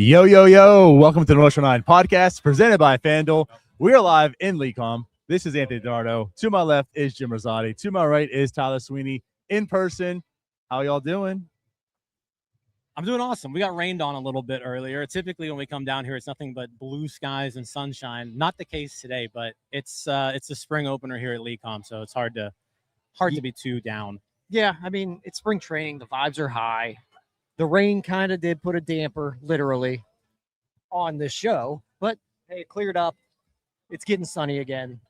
Yo, yo, yo. Welcome to the Motion 9 podcast presented by FanDuel. We are live in LECOM. This is Anthony Dardo. To my left is Jim Rosati. To my right is Tyler Sweeney in person. How y'all doing? I'm doing awesome. We got rained on a little bit earlier. Typically when we come down here, it's nothing but blue skies and sunshine. Not the case today, but it's the spring opener here at LECOM, so it's hard to be too down. Yeah, I mean, it's spring training. The vibes are high. The rain kind of did put a damper, literally, on this show. But, hey, it cleared up. It's getting sunny again.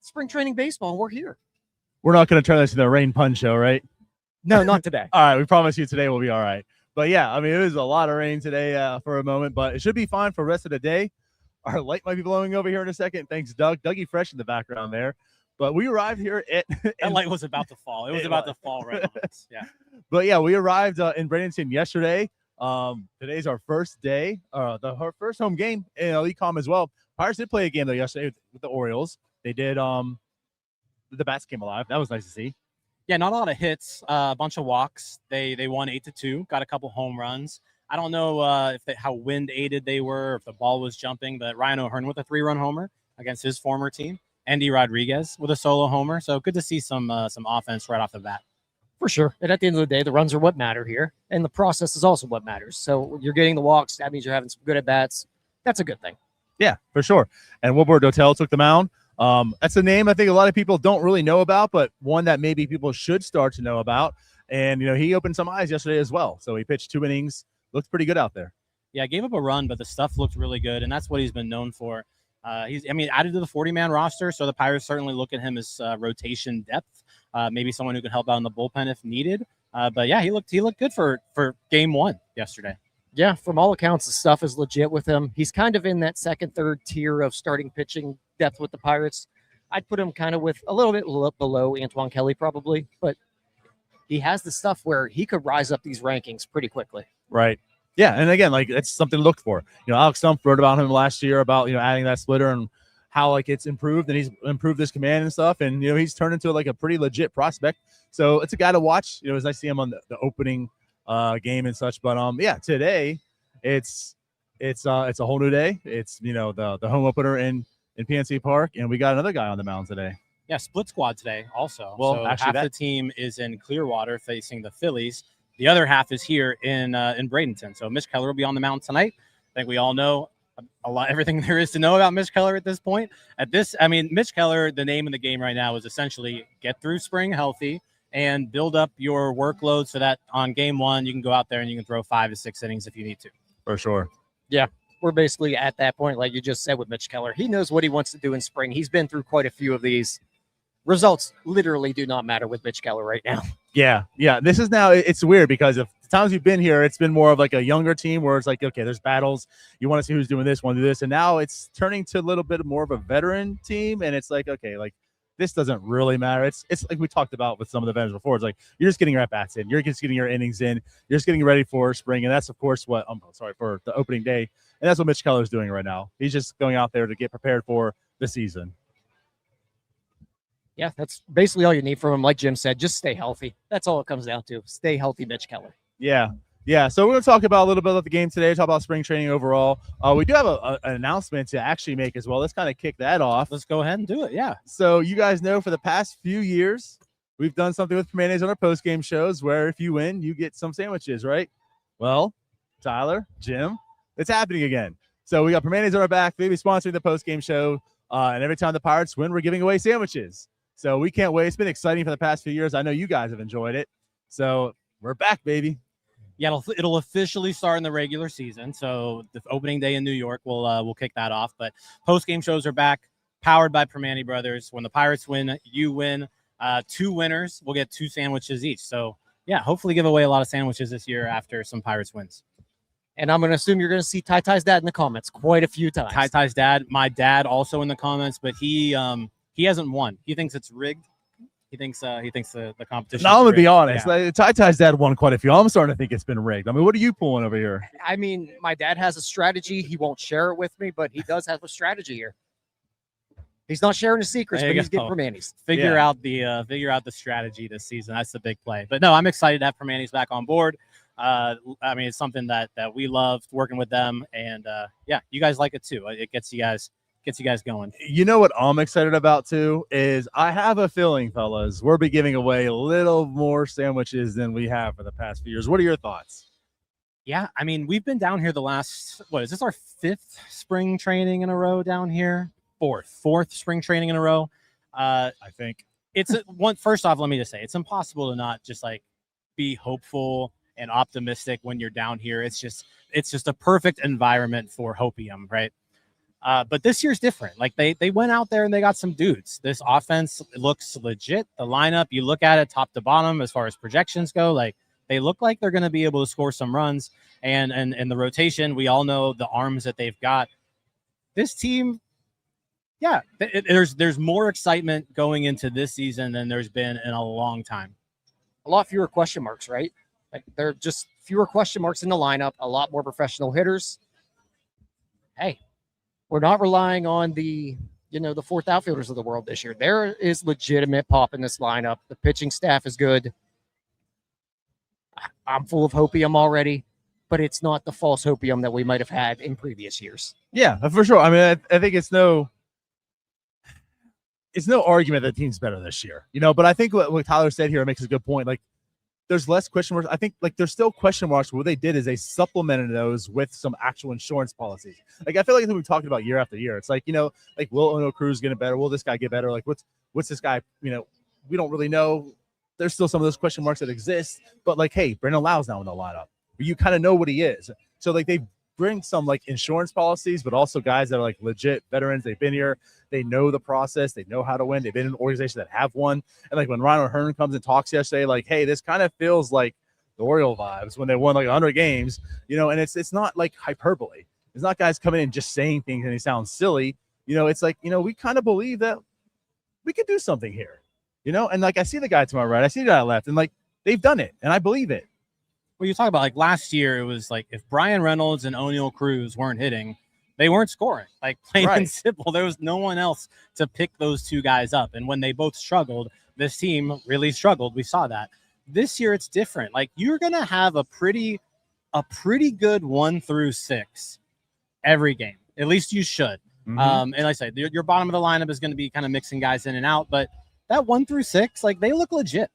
Spring training baseball, and we're here. We're not going to turn this into a rain pun show, right? No, not today. All right, we promise you today will be all right. But, yeah, I mean, it was a lot of rain today for a moment, but it should be fine for the rest of the day. Our light might be blowing over here in a second. Thanks, Doug. Dougie Fresh in the background there. But we arrived here at that light was about to fall. It was about to fall right on us. Yeah. But yeah, we arrived in Bradenton yesterday. Today's our first day, our first home game in LECOM as well. Pirates did play a game though yesterday with the Orioles. They did. The bats came alive. That was nice to see. Yeah, not a lot of hits, a bunch of walks. They won 8-2. Got a couple home runs. I don't know how wind aided they were, or if the ball was jumping, but Ryan O'Hearn with a 3-run homer against his former team. Andy Rodriguez with a solo homer. So good to see some offense right off the bat. For sure. And at the end of the day, the runs are what matter here. And the process is also what matters. So you're getting the walks. That means you're having some good at-bats. That's a good thing. Yeah, for sure. And Wilbur Dotel took the mound. That's a name I think a lot of people don't really know about, but one that maybe people should start to know about. And, he opened some eyes yesterday as well. So he pitched 2 innings. Looked pretty good out there. Yeah, gave up a run, but the stuff looked really good. And that's what he's been known for. He's added to the 40-man roster, so the Pirates certainly look at him as rotation depth, maybe someone who can help out in the bullpen if needed. But yeah, he looked good for game 1 yesterday. Yeah, from all accounts, the stuff is legit with him. He's kind of in that second, third tier of starting pitching depth with the Pirates. I'd put him kind of with a little bit below Antoine Kelly probably, but he has the stuff where he could rise up these rankings pretty quickly. Right. Yeah, and again, that's something to look for. Alex Stumpf wrote about him last year about adding that splitter and how it's improved, and he's improved his command and stuff, and he's turned into a pretty legit prospect. So it's a guy to watch. It was nice to see him on the opening game and such. But yeah, today it's a whole new day. It's the home opener in PNC Park, and we got another guy on the mound today. Yeah, split squad today also. Well, so actually, half the team is in Clearwater facing the Phillies. The other half is here in Bradenton. So Mitch Keller will be on the mound tonight. I think we all know everything there is to know about Mitch Keller at this point. Mitch Keller, the name of the game right now is essentially get through spring healthy and build up your workload so that on game 1 you can go out there and you can throw 5 to 6 innings if you need to. For sure. Yeah, we're basically at that point, like you just said with Mitch Keller. He knows what he wants to do in spring. He's been through quite a few of these. Results literally do not matter with Mitch Keller right now. Yeah. This is now, it's weird because of the times you've been here, it's been more of a younger team where it's okay, there's battles. You want to see who's doing this, want to do this. And now it's turning to a little bit more of a veteran team. And it's okay, this doesn't really matter. It's like we talked about with some of the veterans before. It's you're just getting your at-bats in. You're just getting your innings in. You're just getting ready for spring. And that's, of course, for the opening day. And that's what Mitch Keller is doing right now. He's just going out there to get prepared for the season. Yeah, that's basically all you need from him. Like Jim said, just stay healthy. That's all it comes down to. Stay healthy, Mitch Keller. Yeah. So we're going to talk about a little bit of the game today, talk about spring training overall. We do have an announcement to actually make as well. Let's kind of kick that off. Let's go ahead and do it, yeah. So you guys know for the past few years, we've done something with Perman on our post-game shows where if you win, you get some sandwiches, right? Well, Tyler, Jim, it's happening again. So we got Perman on our back. They'll be sponsoring the post-game show. And every time the Pirates win, we're giving away sandwiches. So we can't wait. It's been exciting for the past few years. I know you guys have enjoyed it. So we're back, baby. Yeah, it'll officially start in the regular season. So the opening day in New York, we'll kick that off. But post-game shows are back, powered by Perman Brothers. When the Pirates win, you win. 2 winners will get 2 sandwiches each. So, yeah, hopefully give away a lot of sandwiches this year after some Pirates wins. And I'm going to assume you're going to see Ty Ty's dad in the comments quite a few times. Ty Ty's dad, my dad also in the comments, but he hasn't won. He thinks it's rigged. He thinks the competition. Now I'm gonna be honest. Yeah. Ty Ty's dad won quite a few. I'm starting to think it's been rigged. What are you pulling over here? My dad has a strategy. He won't share it with me, but he does have a strategy here. He's not sharing his secrets, but he's getting Permanis. Figure out the strategy this season. That's the big play. But no, I'm excited to have Permanis back on board. I mean, it's something that we love working with them, and yeah, you guys like it too. It gets you guys going. You know what I'm excited about too is I have a feeling, fellas, we'll be giving away a little more sandwiches than we have for the past few years. What are your thoughts? Yeah, I mean, we've been down here the last, what is this, our 5th spring training in a row down here? Fourth spring training in a row. I think It's one. First off, let me just say, it's impossible to not just like be hopeful and optimistic when you're down here. It's just a perfect environment for hopium, right? But this year's different. Like they went out there and they got some dudes. This offense looks legit. The lineup, you look at it top to bottom as far as projections go, like they look like they're going to be able to score some runs. And the rotation, we all know the arms that they've got. This team, yeah, there's more excitement going into this season than there's been in a long time. A lot fewer question marks, right? Like there are just fewer question marks in the lineup, a lot more professional hitters. Hey, we're not relying on the fourth outfielders of the world this year. There is legitimate pop in this lineup. The pitching staff is good. I'm full of hopium already, but it's not the false hopium that we might have had in previous years. Yeah, for sure. I mean, I think it's no argument that the team's better this year, but I think what Tyler said here makes a good point. Like, there's less question marks. I think like there's still question marks. But what they did is they supplemented those with some actual insurance policies. Like, I feel like we've talked about year after year. It's like, like, will Ono Cruz get better? Will this guy get better? Like, what's this guy? We don't really know. There's still some of those question marks that exist. But like, hey, Brandon Lau's now in the lineup. You kind of know what he is. So like they bring some like insurance policies, but also guys that are like legit veterans. They've been here. They know the process. They know how to win. They've been in organizations that have won. And like when Ryan O'Hearn comes and talks yesterday, like, hey, this kind of feels like the Oriole vibes when they won like 100 games, and it's not like hyperbole. It's not guys coming in just saying things and they sound silly. It's like, we kind of believe that we could do something here, and like I see the guy to my right, I see the guy left, and like they've done it, and I believe it. Well, you talk about like last year, it was like if Brian Reynolds and O'Neal Cruz weren't hitting, they weren't scoring. Like plain and simple, there was no one else to pick those two guys up. And when they both struggled, this team really struggled. We saw that. This year, it's different. Like you're gonna have a pretty good 1 through 6 every game. At least you should. Mm-hmm. And like I said, your bottom of the lineup is going to be kind of mixing guys in and out, but that 1 through 6, like they look legit.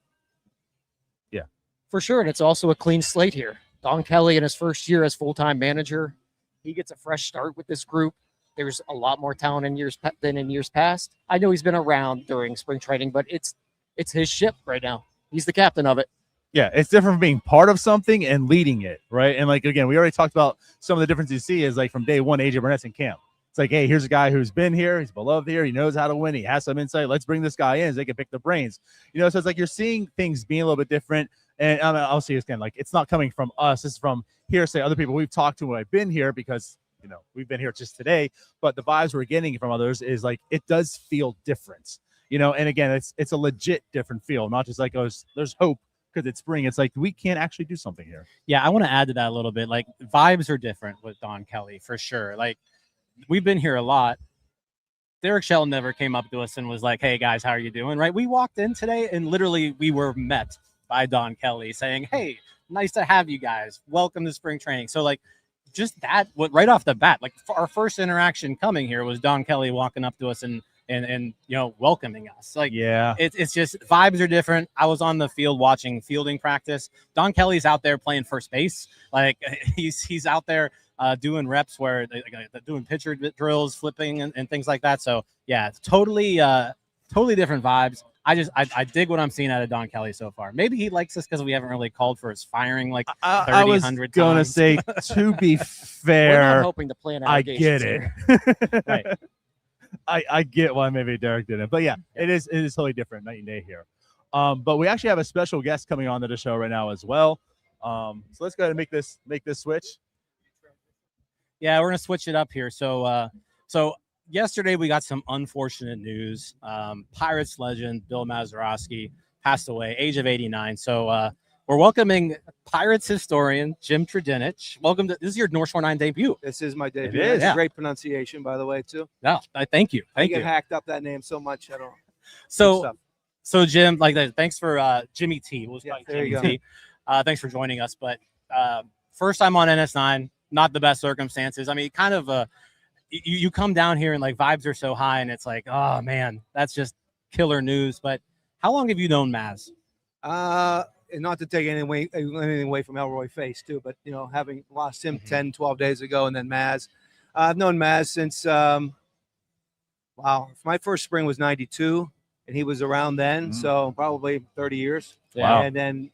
For sure, and it's also a clean slate here. Don Kelly in his first year as full-time manager, he gets a fresh start with this group. There's a lot more talent than in years past. I know he's been around during spring training, but it's his ship right now. He's the captain of it. Yeah, it's different from being part of something and leading it, right? And like again, we already talked about some of the differences you see is like from day one, AJ Burnett's in camp. It's like, hey, here's a guy who's been here, he's beloved here, he knows how to win, he has some insight. Let's bring this guy in so they can pick the brains. So it's like you're seeing things being a little bit different. And I'll see this again, like it's not coming from us. This is from hearsay, other people we've talked to when I've been here because we've been here just today. But the vibes we're getting from others is like it does feel different, And again, it's a legit different feel, not just like there's hope because it's spring. It's like we can't actually do something here. Yeah, I want to add to that a little bit. Like vibes are different with Don Kelly for sure. Like we've been here a lot. Derek Shell never came up to us and was like, "Hey guys, how are you doing?" Right? We walked in today and literally we were met by Don Kelly saying, "Hey, nice to have you guys. Welcome to spring training." So like just that right off the bat, like our first interaction coming here was Don Kelly walking up to us and welcoming us. Like, yeah, it's just vibes are different. I was on the field watching fielding practice. Don Kelly's out there playing first base. Like he's out there doing reps where they're doing pitcher drills, flipping and things like that. So yeah, it's totally different vibes. I dig what I'm seeing out of Don Kelly so far. Maybe he likes us because we haven't really called for his firing like 30, I was 100 times. Going to say, to be fair, we're not hoping to plan I get it. Right. I get why maybe Derek didn't, but yeah, it is totally different night and day here. But we actually have a special guest coming on to the show right now as well. So let's go ahead and make this switch. Yeah, we're gonna switch it up here. So yesterday we got some unfortunate news. Pirates legend Bill Mazeroski passed away, age of 89. So we're welcoming Pirates historian Jim Trdinich. Welcome to this is your North Shore 9 debut. This is my debut. It is. It's great pronunciation, by the way, too. No, thank you. I get hacked up that name so much. I don't. So Jim, like that. Thanks for Jimmy T. We'll Yeah, call you there you Jimmy T. Thanks for joining us. But First time on NS9, not the best circumstances. I mean, kind of you come down here and like vibes are so high, and it's like, oh man, that's just killer news. But how long have you known Maz? And not to take anything away from Elroy Face too, but having lost him 10, 12 days ago, and then Maz, I've known Maz since my first spring was 92, and he was around then, so probably 30 years. Wow. And then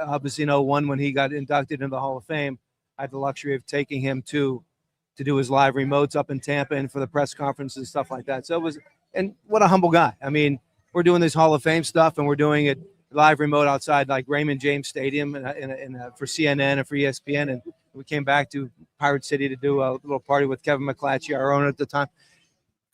obviously 01 when he got inducted into the Hall of Fame, I had the luxury of taking him to do his live remotes up in Tampa and for the press conferences and stuff like that. So it was, and what a humble guy. I mean, we're doing this Hall of Fame stuff, and we're doing it live remote outside like Raymond James Stadium for CNN and for ESPN. And we came back to Pirate City to do a little party with Kevin McClatchy, our owner at the time.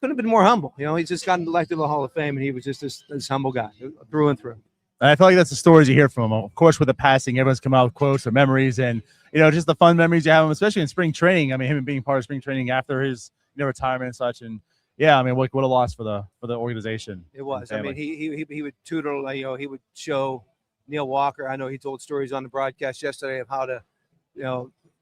Couldn't have been more humble. He's just gotten elected to the Hall of Fame, and he was just this humble guy through and through. And I feel like that's the stories you hear from him. Of course, with the passing, everyone's come out with quotes or memories, and just the fun memories you have him, especially in spring training. I mean, him being part of spring training after his retirement and such. And yeah, I mean, what a loss for the organization. It was. I mean, he would tutor. He would show Neil Walker. I know he told stories on the broadcast yesterday of how to,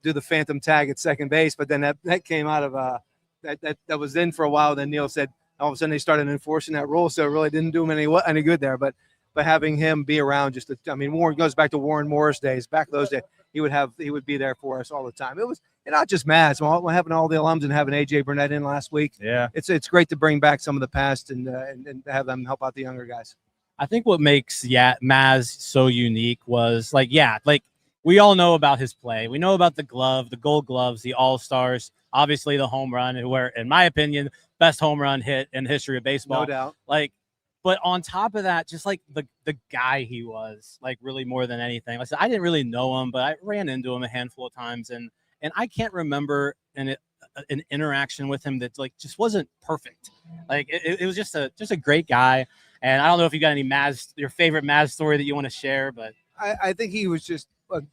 do the phantom tag at second base. But then that came out of that was in for a while. Then Neil said all of a sudden they started enforcing that rule, so it really didn't do him any good there. But having him be around, Warren goes back to Warren Morris days. Back those days, he would be there for us all the time. It was, and not just Maz. Having all the alums and having AJ Burnett in last week. Yeah, it's great to bring back some of the past and have them help out the younger guys. I think what makes Maz so unique was we all know about his play. We know about the glove, the Gold Gloves, the All-Stars, obviously the home run, where, in my opinion, best home run hit in the history of baseball. No doubt. But on top of that, just the guy he was, really more than anything. Like I said, I didn't really know him, but I ran into him a handful of times, and I can't remember an interaction with him that just wasn't perfect. It was just a great guy. And I don't know if you got any your favorite Maz story that you want to share, but I think he was just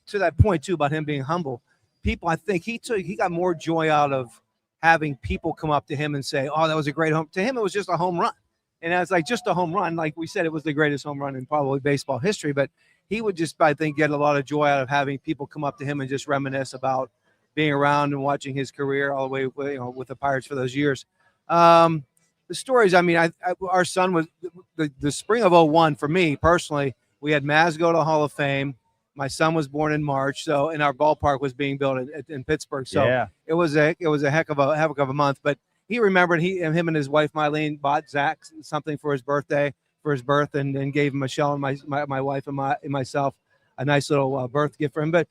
to that point too about him being humble. People, I think he got more joy out of having people come up to him and say, "Oh, that was a great home." To him, it was just a home run. And it's just a home run. Like we said, it was the greatest home run in probably baseball history. But he would just, I think, get a lot of joy out of having people come up to him and just reminisce about being around and watching his career all the way, with the Pirates for those years. The stories, I mean, our son was the spring of 01 for me personally. We had Maz go to the Hall of Fame. My son was born in March, and our ballpark was being built in Pittsburgh. So yeah. It was a heck of a month. But he remembered him and his wife Mylene bought Zach something for his birth, and gave Michelle and my wife and myself a nice little birth gift for him. But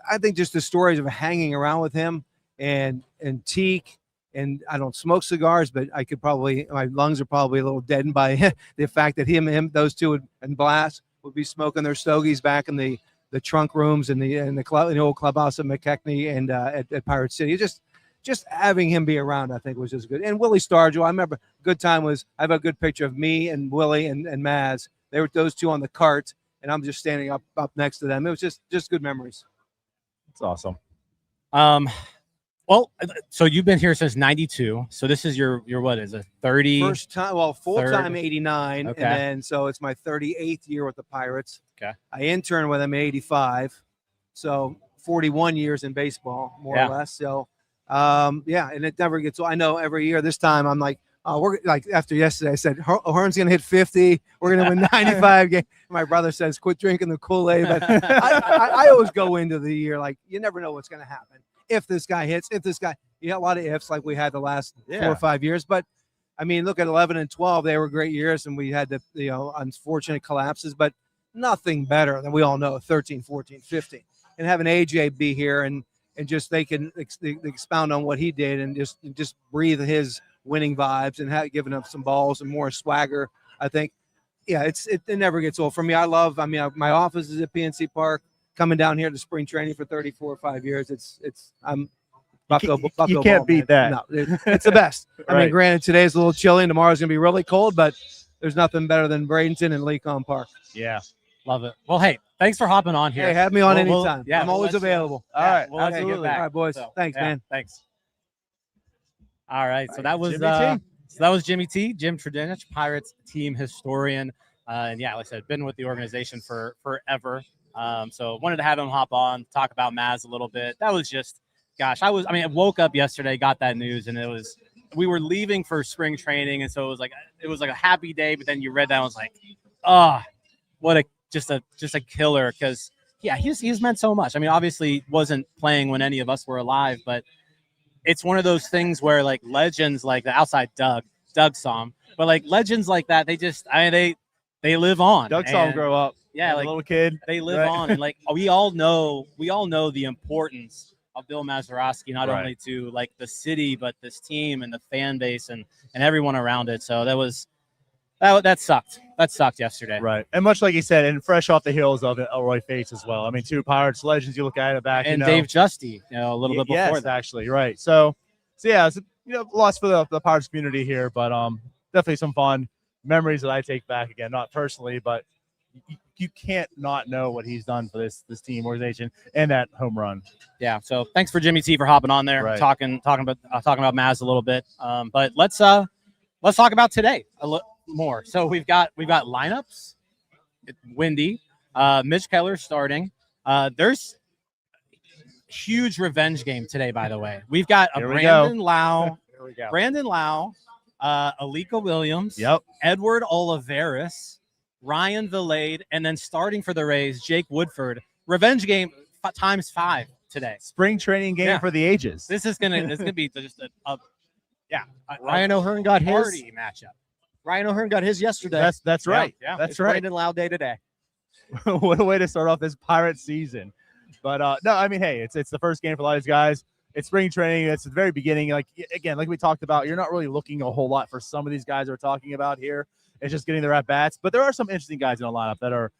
I think just the stories of hanging around with him and Teak, and I don't smoke cigars, but my lungs are probably a little deadened by the fact that him those two and Blast would be smoking their stogies back in the trunk rooms in the old clubhouse at McKechnie and at Pirate City. Just having him be around, I think, was just good. And Willie Stargell, I remember a good time I have a good picture of me and Willie and Maz. They were those two on the cart, and I'm just standing up next to them. It was just good memories. It's awesome. Well, so you've been here since 92. So this is your what is it, 30? First time, full-time 89. Okay. And then, so it's my 38th year with the Pirates. Okay. I interned with them in 85. So 41 years in baseball, more or less. So, and it never gets old. I know every year this time I'm like, we're like, after yesterday, I said, Hearn's going to hit 50. We're going to win 95 games. My brother says, quit drinking the Kool-Aid. But I always go into the year like, you never know what's going to happen. If this guy hits, you got a lot of ifs like we had the last 4 or 5 years. But I mean, look at 11 and 12. They were great years, and we had the unfortunate collapses, but nothing better than we all know 13, 14, 15. And having AJ be here and just they can expound on what he did and just breathe his winning vibes and giving up some balls and more swagger. I think, it never gets old for me. My office is at PNC Park. Coming down here to spring training for 34 or 5 years, I'm Buffalo. You can't beat that. No, it's the best. I mean, granted, today's a little chilly and tomorrow's gonna be really cold, but there's nothing better than Bradenton and LECOM Park. Yeah, love it. Well, hey, thanks for hopping on here. Hey, have me on anytime. I'm always available. All right, we'll absolutely. Get back. All right, boys. So, thanks, man. Thanks. All right, so that was Jimmy T, Jim Trdinich, Pirates team historian, and like I said, been with the organization for forever. So wanted to have him hop on, talk about Maz a little bit. That was just, gosh, I woke up yesterday, got that news, and we were leaving for spring training, and so it was like a happy day. But then you read that, and I was like, what just a killer, because he's meant so much. I mean, obviously wasn't playing when any of us were alive, but it's one of those things where like legends like the outside Doug saw him, but like legends like that, they live on. Doug saw him grow up. Yeah, like a little kid. They live on, and like we all know the importance of Bill Mazeroski, not only to like the city, but this team and the fan base and everyone around it. So that sucked. That sucked yesterday. Right. And much like he said, and fresh off the heels of Elroy Fates as well. I mean, two Pirates legends, you look at it back. And Dave Justy, a little bit before that. Actually, right. So yeah, it's loss for the Pirates community here, but definitely some fun memories that I take back again, not personally, but you can't not know what he's done for this team organization and that home run. Yeah. So thanks for Jimmy T for hopping on there, talking about Maz a little bit. But let's talk about today a little more. So we've got lineups. It's windy. Mitch Keller starting. There's huge revenge game today, by the way. We've got Brandon Lau, Alika Williams, Edward Olivares, Ryan Vilade, and then starting for the Rays, Jake Woodford. Revenge game times 5 today. Spring training game for the ages. This is gonna be just a Ryan O'Hearn got his party matchup. Ryan O'Hearn got his yesterday. That's right. Yeah. That's right. Brandon Lau day today. What a way to start off this Pirate season. But no, I mean, hey, it's the first game for a lot of these guys. It's spring training. It's the very beginning. Like we talked about, you're not really looking a whole lot for some of these guys we're talking about here. It's just getting their at bats. But there are some interesting guys in the lineup that are,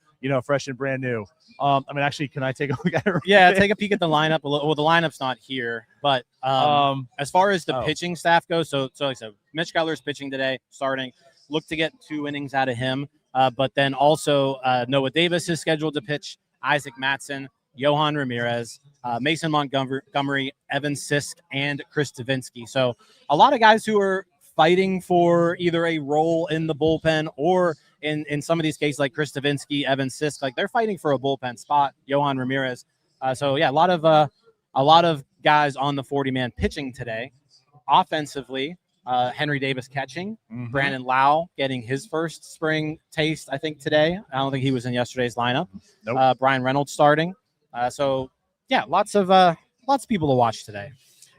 fresh and brand new. I mean, actually, can I take a look at it? Yeah, take a peek at the lineup. Well, the lineup's not here, but as far as the pitching staff goes, so like I said, Mitch Keller's pitching today, starting. Look to get 2 innings out of him. But then also Noah Davis is scheduled to pitch, Isaac Mattson, Johan Ramirez, Mason Montgomery, Evan Sisk, and Chris Trdinich. So a lot of guys who are fighting for either a role in the bullpen or in some of these cases like Chris Trdinich, Evan Sisk, like they're fighting for a bullpen spot. Johan Ramirez. So yeah, a lot of guys on the 40-man pitching today. Offensively, Henry Davis catching, Brandon Lau getting his first spring taste, I think, today. I don't think he was in yesterday's lineup. Nope. Brian Reynolds starting. So yeah, lots of people to watch today.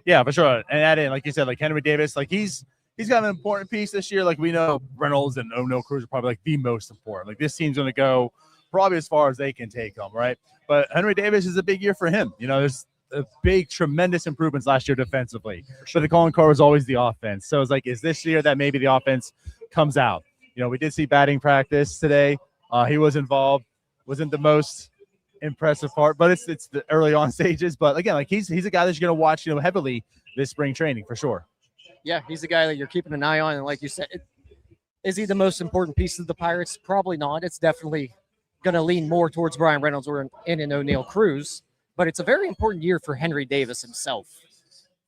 Yeah, for sure. And add in, like you said, like Henry Davis, like he's got an important piece this year. Like we know Reynolds and O'Neill Cruz are probably like the most important. Like this team's going to go probably as far as they can take them, right? But Henry Davis is a big year for him. There's a big, tremendous improvements last year defensively. But the calling card was always the offense. So it's like, is this year that maybe the offense comes out? We did see batting practice today. He was involved. Wasn't the most impressive part, but it's the early on stages. But again, like he's a guy that you're going to watch, heavily this spring training for sure. Yeah, he's the guy that you're keeping an eye on. And like you said, is he the most important piece of the Pirates? Probably not. It's definitely going to lean more towards Brian Reynolds or in O'Neill Cruz. But it's a very important year for Henry Davis himself.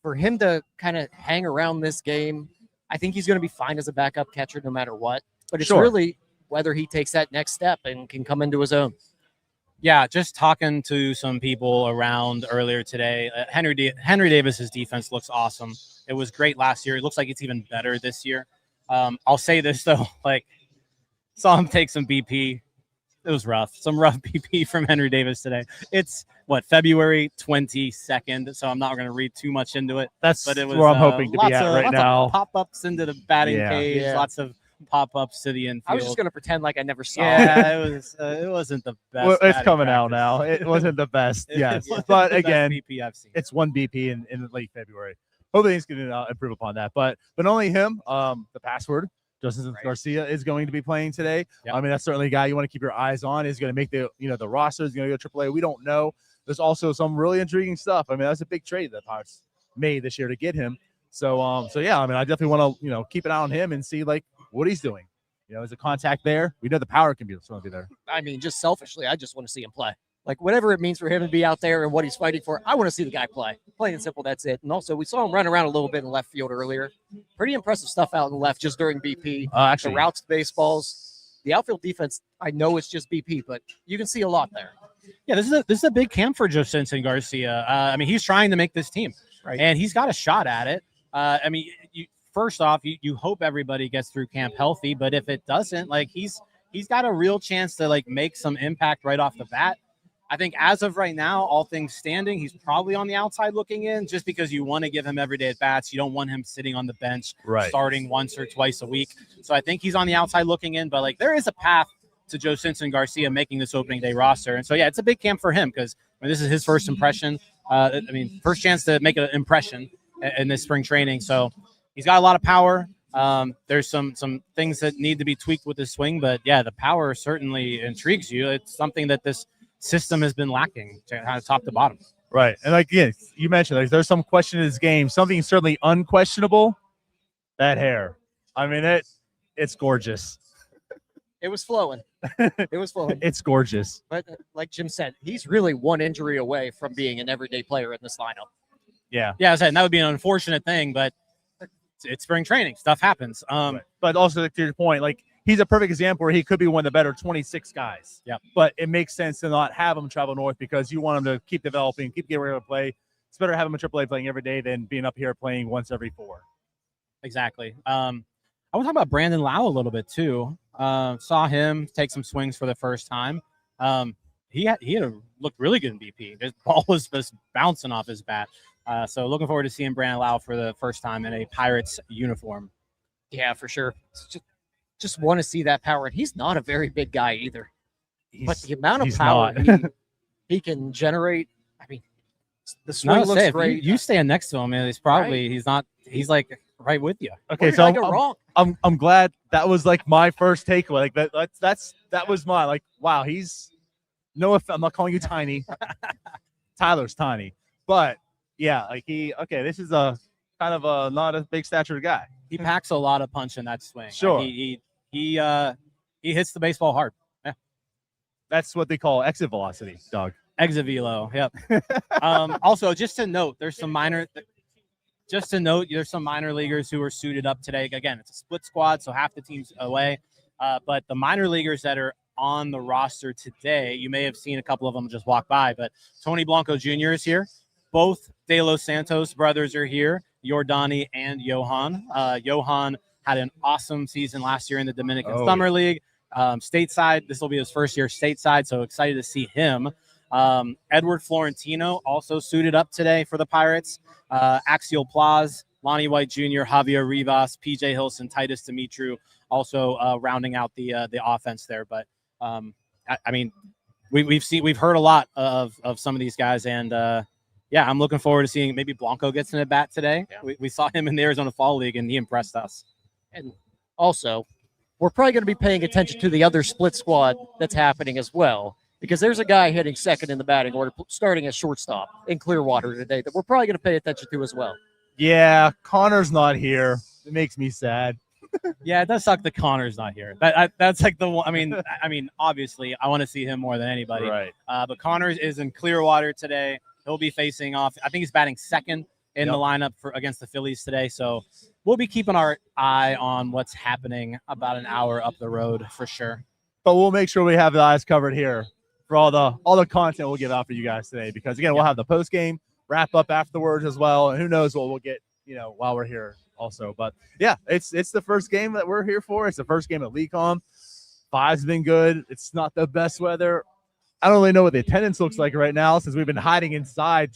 For him to kind of hang around this game, I think he's going to be fine as a backup catcher no matter what. But it's really whether he takes that next step and can come into his own. Yeah, just talking to some people around earlier today, Henry Davis's defense looks awesome. It was great last year. It looks like it's even better this year. I'll say this, though. Saw him take some BP. It was rough. Some rough BP from Henry Davis today. It's, February 22nd, so I'm not going to read too much into it. But it was where I'm hoping to be at right now. Lots of pop-ups into the batting cage, lots of pop-ups to the infield. I was just going to pretend like I never saw it. It wasn't the best. Well, it's coming out now. It wasn't the best, yes. But again, BP I've seen. It's one BP in late February. Hopefully he's going to improve upon that. But not only him, the password, Justin Garcia is going to be playing today. Yep. I mean, that's certainly a guy you want to keep your eyes on. He's going to make the roster. He's going to go AAA. We don't know. There's also some really intriguing stuff. I mean, that's a big trade that Pirates made this year to get him. So yeah, I mean, I definitely want to, keep an eye on him and see what he's doing. Is the contact there? We know the power can be there. I mean, just selfishly, I just want to see him play. Whatever it means for him to be out there and what he's fighting for, I want to see the guy play. Plain and simple, that's it. And also, we saw him run around a little bit in left field earlier. Pretty impressive stuff out in the left just during BP. The routes, the baseballs. The outfield defense, I know it's just BP, but you can see a lot there. Yeah, this is a big camp for Jocinson Garcia. I mean, he's trying to make this team, Right. and he's got a shot at it. I mean, first off, you hope everybody gets through camp healthy, but if it doesn't, like he's got a real chance to like make some impact right off the bat. I think as of right now, all things standing, he's probably on the outside looking in just because you want to give him everyday at bats. You don't want him sitting on the bench, starting once or twice a week. So I think he's on the outside looking in, but like there is a path to Jocinson Garcia making this opening day roster. And so, yeah, it's a big camp for him because this is his first impression. First chance to make an impression in this spring training. So he's got a lot of power. There's some things that need to be tweaked with his swing, but yeah, the power certainly intrigues you. It's something that this system has been lacking to kind of top to bottom. Right. And like, yeah, you mentioned, like, there's some question in his game. Something certainly unquestionable, that hair. I mean, it's gorgeous. It was flowing. It was flowing. It's gorgeous. But like Jim said, he's really one injury away from being an everyday player in this lineup. Yeah. Yeah, I said that would be an unfortunate thing, but it's spring training. Stuff happens. Right. But also, to your point, like, he's a perfect example where he could be one of the better 26 guys. Yeah. But it makes sense to not have him travel north because you want him to keep developing, keep getting ready to play. It's better to have him in AAA playing every day than being up here playing once every 4. Exactly. I want to talk about Brandon Lau a little bit too. Saw him take some swings for the first time. He had looked really good in BP. His ball was just bouncing off his bat. So looking forward to seeing Brandon Lau for the first time in a Pirates uniform. Yeah, for sure. Just want to see that power. And he's not a very big guy either. But the amount of power he can generate, I mean, the swing looks great. You stand next to him, and he's like right with you. Okay, so I'm glad that was like my first takeaway. Like that was mine. Like, wow, I'm not calling you tiny. Tyler's tiny. But yeah, like this is a kind of a not a big statured guy. He packs a lot of punch in that swing. Sure. He hits the baseball hard. Yeah. That's what they call exit velocity, Doug. Exit velo. Yep. Also, just to note, there's some minor leaguers who are suited up today. Again, it's a split squad, so half the team's away. But the minor leaguers that are on the roster today, you may have seen a couple of them just walk by, but Tony Blanco Jr. is here. Both De Los Santos brothers are here, Yordani and Johan. Johan had an awesome season last year in the Dominican Summer League. Stateside, this will be his first year stateside, so excited to see him. Edward Florentino also suited up today for the Pirates. Axiel Plaz, Lonnie White Jr., Javier Rivas, PJ Hilson, Titus Dimitru, also rounding out the offense there. But I mean, we've heard a lot of some of these guys, and I'm looking forward to seeing maybe Blanco gets in at bat today. Yeah. We saw him in the Arizona Fall League, and he impressed us. And also, we're probably going to be paying attention to the other split squad that's happening as well, because there's a guy hitting second in the batting order, starting at shortstop in Clearwater today, that we're probably going to pay attention to as well. Yeah, Connor's not here. It makes me sad. Yeah, it does suck that Connor's not here. That's like the one. I mean, obviously, I want to see him more than anybody. Right. But Connor is in Clearwater today. He'll be facing off. I think he's batting second in the lineup against the Phillies today. So we'll be keeping our eye on what's happening about an hour up the road for sure. But we'll make sure we have the eyes covered here for all the content we'll give out for you guys today, because again, we'll have the post game wrap up afterwards as well, and who knows what we'll get while we're here also. But yeah, it's the first game that we're here for. It's the first game at LECOM. 5's been good. It's not the best weather. I don't really know what the attendance looks like right now since we've been hiding inside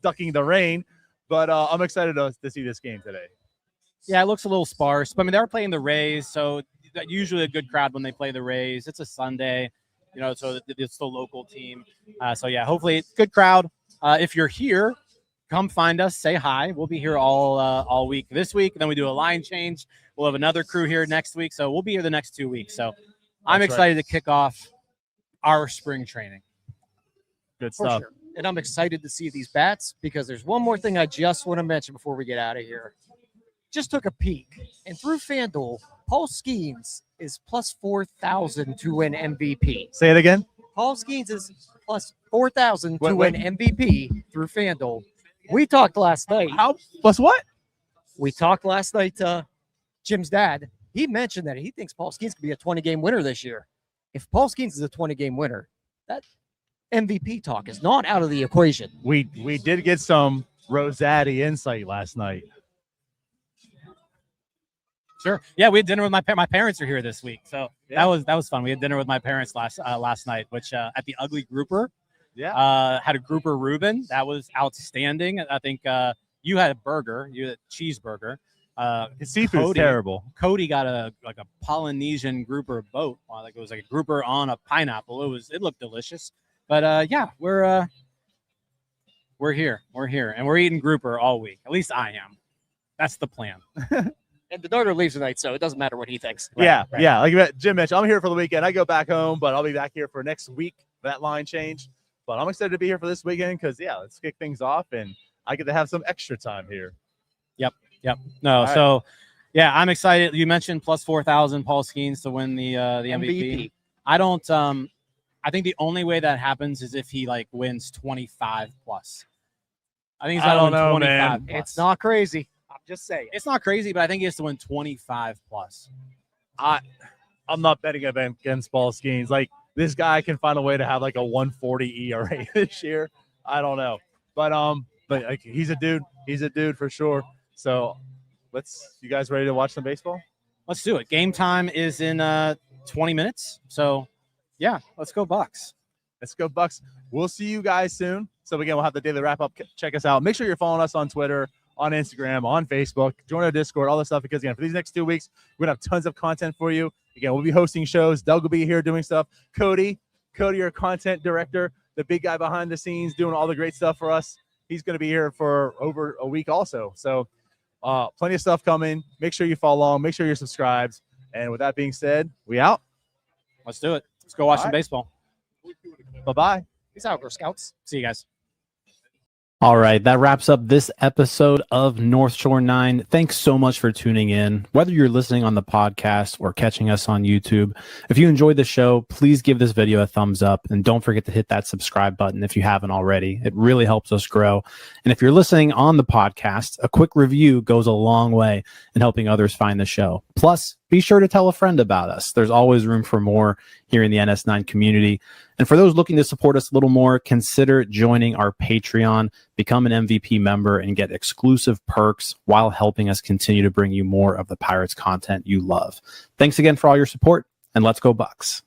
ducking the rain, but I'm excited to see this game today. Yeah, it looks a little sparse, but I mean, they're playing the Rays, so usually a good crowd when they play the Rays. It's a Sunday, so it's the local team. So yeah, hopefully good crowd. If you're here, come find us, say hi. We'll be here all week this week. Then we do a line change. We'll have another crew here next week. So we'll be here the next 2 weeks. So I'm excited to kick off our spring training. Good stuff. Sure. And I'm excited to see these bats, because there's one more thing I just want to mention before we get out of here. Just took a peek, and through FanDuel, Paul Skeens is plus 4,000 to win MVP. Say it again. Paul Skeens is plus 4,000 to win MVP through FanDuel. We talked last night. How? Plus what? We talked last night to Jim's dad. He mentioned that he thinks Paul Skeens could be a 20-game winner this year. If Paul Skeens is a 20-game winner, that MVP talk is not out of the equation. We did get some Rosati insight last night. Sure. Yeah, we had dinner with my parents are here this week, so that was fun. We had dinner with my parents last night, which at the Ugly Grouper. Yeah. Had a grouper Reuben. That was outstanding. I think you had a burger. You had a cheeseburger. His seafood is terrible. Cody got a Polynesian grouper boat. Like it was like a grouper on a pineapple. It looked delicious. But yeah, we're here. We're here, and we're eating grouper all week. At least I am. That's the plan. And the daughter leaves tonight, so it doesn't matter what he thinks. Yeah. Like Jim mentioned, I'm here for the weekend. I go back home, but I'll be back here for next week. That line change. But I'm excited to be here for this weekend because, let's kick things off, and I get to have some extra time here. Yep. No, right. So, yeah, I'm excited. You mentioned plus 4,000 Paul Skeens to win the MVP. I don't. I think the only way that happens is if he wins 25 plus. I think he's got to win 25 plus. It's not crazy. I'm just saying. It's not crazy, but I think he has to win 25 plus. I'm not betting against Paul Skeens. This guy can find a way to have a 140 ERA this year. I don't know, but he's a dude. He's a dude for sure. So you guys ready to watch some baseball? Let's do it. Game time is in 20 minutes. So yeah, let's go Bucks. Let's go Bucks. We'll see you guys soon. So again, we'll have the daily wrap up. Check us out. Make sure you're following us on Twitter, on Instagram, on Facebook. Join our Discord, all this stuff, because again, for these next 2 weeks, we're gonna have tons of content for you. Again, we'll be hosting shows. Doug will be here doing stuff. Cody, our content director, the big guy behind the scenes, doing all the great stuff for us. He's going to be here for over a week also. So plenty of stuff coming. Make sure you follow along. Make sure you're subscribed. And with that being said, we out. Let's do it. Let's go watch some baseball. Bye-bye. Peace out, Girl Scouts. See you guys. All right, that wraps up this episode of North Shore 9. Thanks so much for tuning in. Whether you're listening on the podcast or catching us on YouTube, if you enjoyed the show, please give this video a thumbs up, and don't forget to hit that subscribe button if you haven't already. It really helps us grow. And if you're listening on the podcast, a quick review goes a long way in helping others find the show. Plus, be sure to tell a friend about us. There's always room for more here in the NS9 community. And for those looking to support us a little more, consider joining our Patreon, become an MVP member, and get exclusive perks while helping us continue to bring you more of the Pirates content you love. Thanks again for all your support, and let's go Bucks.